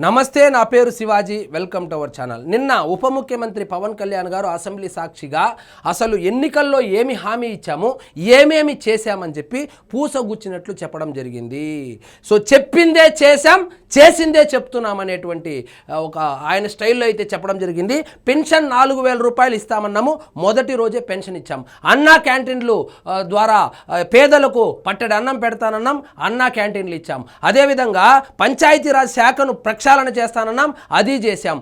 నమస్తే, నా పేరు Shivaji. Welcome to our channel. నిన్న ఉప ముఖ్యమంత్రి పవన్ కళ్యాణ్ గారు అసెంబ్లీ సాక్షిగా అసలు ఎన్నికల్లో ఏమి హామీ ఇచ్చాము, ఏమేమి చేశామని చెప్పి పూసగుచ్చినట్లు చెప్పడం జరిగింది. సో చెప్పిందే చేశాం, చేసిందే చెప్తున్నాం అనేటువంటి ఒక ఆయన స్టైల్లో అయితే చెప్పడం జరిగింది. పెన్షన్ 4,000 రూపాయలు ఇస్తామన్నాము, మొదటి రోజే పెన్షన్ ఇచ్చాం. అన్నా క్యాంటీన్లు ద్వారా పేదలకు పట్టెడు అన్నం పెడతానన్నాం, అన్నా క్యాంటీన్లు ఇచ్చాం. అదేవిధంగా పంచాయతీరాజ్ శాఖను ప్రక్షాళన చేస్తానన్నాం, అది చేశాం.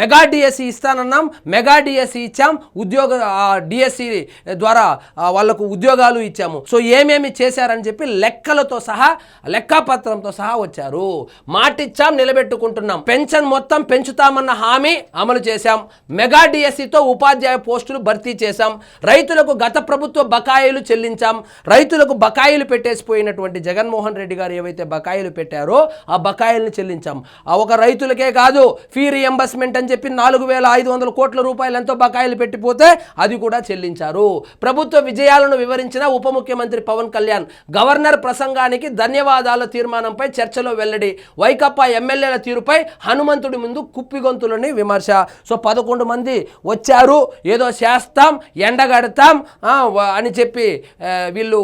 మెగా డిఎస్సి ఇస్తానన్నాం, మెగా డిఎస్సి ఇచ్చాం. డిఎస్సి ద్వారా వాళ్లకు ఉద్యోగాలు ఇచ్చాము. సో ఏమేమి చేశారని చెప్పి లెక్కలతో సహా, లెక్కాపత్రంతో సహా వచ్చారు. మాటిచ్చాం, నిలబెట్టుకుంటున్నాం. పెన్షన్ మొత్తం పెంచుతామన్న హామీ అమలు చేశాం. మెగా డిఎస్సితో ఉపాధ్యాయ పోస్టులు భర్తీ చేశాం. రైతులకు గత ప్రభుత్వ బకాయిలు చెల్లించాం. రైతులకు బకాయిలు పెట్టేసిపోయినటువంటి జగన్మోహన్ రెడ్డి గారు ఏవైతే బకాయిలు పెట్టారో ఆ బకాయిలను చెల్లించాం. ఒక రైతులకే కాదు, ఫీ రియంబర్స్మెంట్ అని చెప్పి 4,500 కోట్ల రూపాయలు ఎంతో బకాయిలు పెట్టిపోతే అది కూడా చెల్లించారు. ప్రభుత్వ విజయాలను వివరించిన ఉప ముఖ్యమంత్రి పవన్ కళ్యాణ్ గవర్నర్ ప్రసంగానికి ధన్యవాదాల తీర్మానంపై చర్చలో వెల్లడి. వైకాపా ఎమ్మెల్యేల తీరుపై హనుమంతుడి ముందు కుప్పిగొంతులని విమర్శ. సో 11 మంది వచ్చారు, ఏదో చేస్తాం, ఎండగడతాం అని చెప్పి వీళ్ళు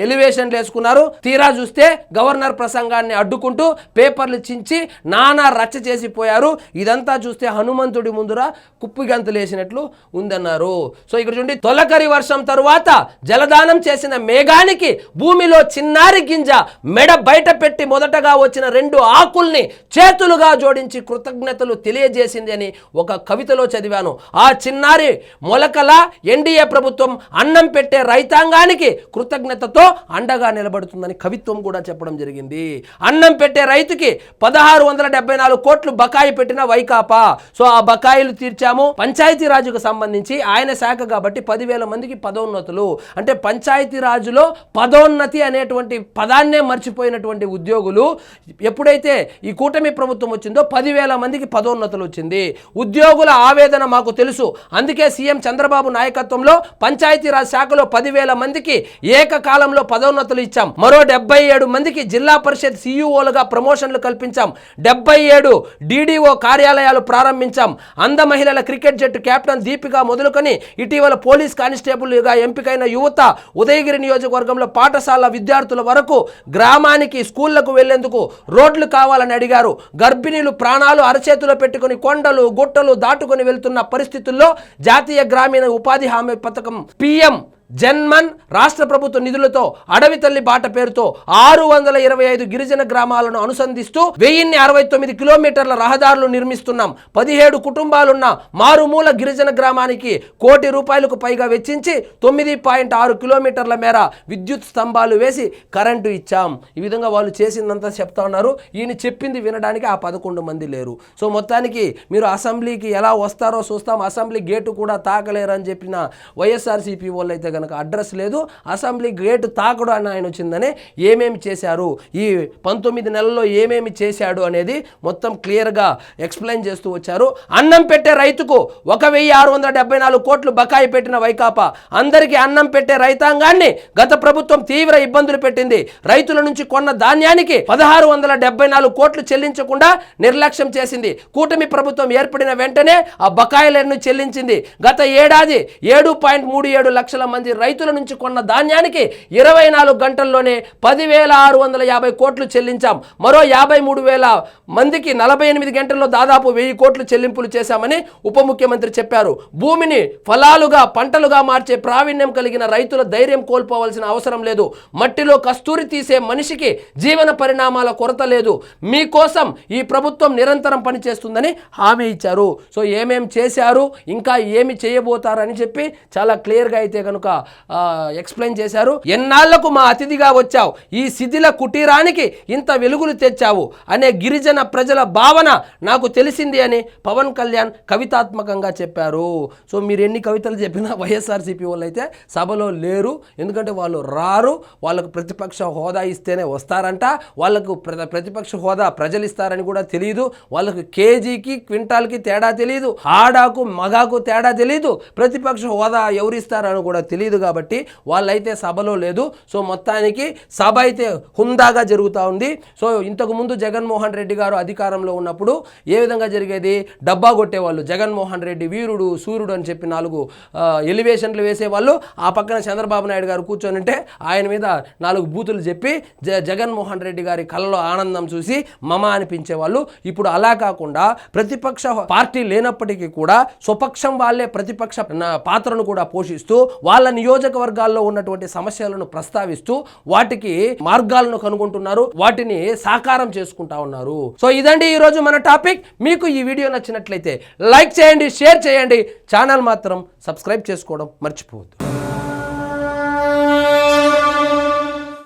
ఎలివేషన్లు వేసుకున్నారు. తీరా చూస్తే గవర్నర్ ప్రసంగాన్ని అడ్డుకుంటూ పేపర్లు చించి నానా రచ్చ చేసిపోయారు. ఇదంతా చూస్తే హనుమంతుడి ముందురా కుప్పిగంతులు వేసినట్లు ఉందన్నారు. సో ఇక్కడ చూడండి, తొలకరి వర్షం తరువాత జలదానం చేసిన మేఘానికి భూమిలో చిన్నారి గింజ మెడ బయట పెట్టి మొదటగా వచ్చిన 2 ఆకుల్ని చేతులుగా జోడించి కృతజ్ఞతలు తెలియజేసింది అని ఒక కవితలో చదివాను. ఆ చిన్నారి మొలకల ఎన్డీఏ ప్రభుత్వం అన్నం పెట్టే రైతాంగానికి కృతజ్ఞతతో అండగా నిలబడుతుందని కవిత్వం కూడా చెప్పడం జరిగింది. అన్నం పెట్టే రైతుకి 1,674 కోట్లు బకాయి పెట్టిన వైకాపా. సో ఆ బకాయిలు తీర్చాము. పంచాయతీరాజుకు సంబంధించి ఆయన శాఖ కాబట్టి 10,000 మందికి పదోన్నతులు. అంటే పంచాయతీరాజులో పదోన్నతి అనేటువంటి పదాన్నే మర్చిపోయినటువంటి ఉద్యోగులు ఎప్పుడైతే ఈ కూటమి ప్రభుత్వం వచ్చిందో 10,000 మందికి పదోన్నతులు వచ్చింది. ఉద్యోగుల ఆవేదన మాకు తెలుసు, అందుకే సీఎం చంద్రబాబు నాయకత్వంలో పంచాయతీరాజ్ శాఖలో 10,000 మందికి ఏకకాలంలో పదోన్నతులు ఇచ్చాం. మరో 77 మందికి జిల్లా పరిషత్ సిఇఓలుగా ప్రమోషన్లు కల్పించాం. 77 డిడిఓ కార్యాలయాలు ప్రారంభించాం. అంద మహిళల క్రికెట్ జట్టు కెప్టెన్ దీపిక మొదలుకొని ఇటీవల పోలీస్ కానిస్టేబుల్గా ఎంపికైన యువత, ఉదయగిరి నియోజకవర్గంలో పాఠశాల విద్యార్థుల వరకు గ్రామానికి స్కూళ్లకు వెళ్లేందుకు రోడ్లు కావాలని అడిగారు. గర్భిణీలు ప్రాణాలు అరచేతిలో పెట్టుకుని కొండలు గుట్టలు దాటుకొని వెళ్తున్న పరిస్థితుల్లో జాతీయ గ్రామీణ ఉపాధి హామీ పథకం పిఎం జన్మన్ రాష్ట్ర ప్రభుత్వ నిధులతో అడవి తల్లి బాట పేరుతో 625 గిరిజన గ్రామాలను అనుసంధిస్తూ 1069 కిలోమీటర్ల రహదారులు నిర్మిస్తున్నాం. 17 కుటుంబాలున్న మారుమూల గిరిజన గ్రామానికి ₹1,00,00,000 పైగా వెచ్చించి 9.6 కిలోమీటర్ల మేర విద్యుత్ స్తంభాలు వేసి కరెంటు ఇచ్చాం. ఈ విధంగా వాళ్ళు చేసిందంతా చెప్తా ఉన్నారు. ఈయన చెప్పింది వినడానికి ఆ 11 మంది లేరు. సో మొత్తానికి మీరు అసెంబ్లీకి ఎలా వస్తారో చూస్తాం, అసెంబ్లీ గేటు కూడా తాకలేరని చెప్పిన వైఎస్ఆర్సీపీ వాళ్ళు అయితే కనుక అడ్రస్ లేదు. అసెంబ్లీ గేటు తాకడు అని ఆయన వచ్చిందని ఏమేమి చేశారు, ఈ 19 నెలల్లో ఏమేమి చేశాడు అనేది మొత్తం క్లియర్గా ఎక్స్ప్లెయిన్ చేస్తూ వచ్చారు. అన్నం పెట్టే రైతుకు 1,674 కోట్లు బకాయి పెట్టిన వైకాపా అందరికీ అన్నం పెట్టే రైతాంగాన్ని గత ప్రభుత్వం తీవ్ర ఇబ్బందులు పెట్టింది. రైతుల నుంచి కొన్న ధాన్యానికి 1,674 కోట్లు చెల్లించకుండా నిర్లక్ష్యం చేసింది. కూటమి ప్రభుత్వం ఏర్పడిన వెంటనే ఆ బకాయిలను చెల్లించింది. గత ఏడాది 7.37 లక్షల మంది రైతుల నుంచి కొన్న ధాన్యానికి 24 గంటల్లోనే 10,650 కోట్లు చెల్లించాం. మరో 53,000 మందికి 48 గంటల్లో దాదాపు 1,000 కోట్లు చెల్లింపులు చేశామని ఉప ముఖ్యమంత్రి చెప్పారు. భూమిని ఫలాలుగా పంటలుగా మార్చే ప్రావీణ్యం కలిగిన రైతుల ధైర్యం కోల్పోవాల్సిన అవసరం లేదు. మట్టిలో కస్తూరి తీసే మనిషికి జీవన పరిణామాల కొరత లేదు. మీకోసం ఈ ప్రభుత్వం నిరంతరం పనిచేస్తుందని హామీ ఇచ్చారు. సో ఏమేం చేశారు, ఇంకా ఏమి చేయబోతారని చెప్పి చాలా క్లియర్గా అయితే కనుక ఎక్స్ప్లెయిన్ చేశారు. ఎన్నాళ్లకు మా అతిథిగా వచ్చావు, ఈ శిథిల కుటీరానికి ఇంత వెలుగులు తెచ్చావు అనే గిరిజన ప్రజల భావన నాకు తెలిసింది అని పవన్ కళ్యాణ్ కవితాత్మకంగా చెప్పారు. సో మీరు ఎన్ని కవితలు చెప్పినా వైఎస్ఆర్సీపీ వాళ్ళు అయితే సభలో లేరు. ఎందుకంటే వాళ్ళు రారు, వాళ్ళకు ప్రతిపక్ష హోదా ఇస్తేనే వస్తారంట. వాళ్ళకు ప్రతిపక్ష హోదా ప్రజలు ఇస్తారని కూడా తెలియదు. వాళ్ళకు కేజీకి క్వింటాల్కి తేడా తెలియదు, ఆడాకు మగాకు తేడా తెలియదు, ప్రతిపక్ష హోదా ఎవరిస్తారని కూడా తెలియదు. తెలియదు కాబట్టి వాళ్ళైతే సభలో లేదు. సో మొత్తానికి సభ అయితే హుందాగా జరుగుతూ ఉంది. సో ఇంతకుముందు జగన్మోహన్ రెడ్డి గారు అధికారంలో ఉన్నప్పుడు ఏ విధంగా జరిగేది, డబ్బా కొట్టేవాళ్ళు, జగన్మోహన్ రెడ్డి వీరుడు సూర్యుడు అని చెప్పి 4 ఎలివేషన్లు వేసేవాళ్ళు. ఆ పక్కన చంద్రబాబు నాయుడు గారు కూర్చొని ఉంటే ఆయన మీద 4 బూతులు చెప్పి జగన్మోహన్ రెడ్డి గారి కళ్ళలో ఆనందం చూసి మమ అనిపించేవాళ్ళు. ఇప్పుడు అలా కాకుండా ప్రతిపక్ష పార్టీ లేనప్పటికీ కూడా స్వపక్షం వాళ్ళే ప్రతిపక్ష పాత్రను కూడా పోషిస్తూ వాళ్ళ నియోజకవర్గాల్లో ఉన్నటువంటి సమస్యలను ప్రస్తావిస్తూ వాటికి మార్గాలను కనుగొంటున్నారు, వాటిని సాకారం చేసుకుంటా ఉన్నారు. సో ఇదండి ఈరోజు మన టాపిక్. మీకు ఈ వీడియో నచ్చినట్లయితే లైక్ చేయండి, షేర్ చేయండి, ఛానల్ మాత్రం సబ్స్క్రైబ్ చేసుకోవడం మర్చిపోవద్దు.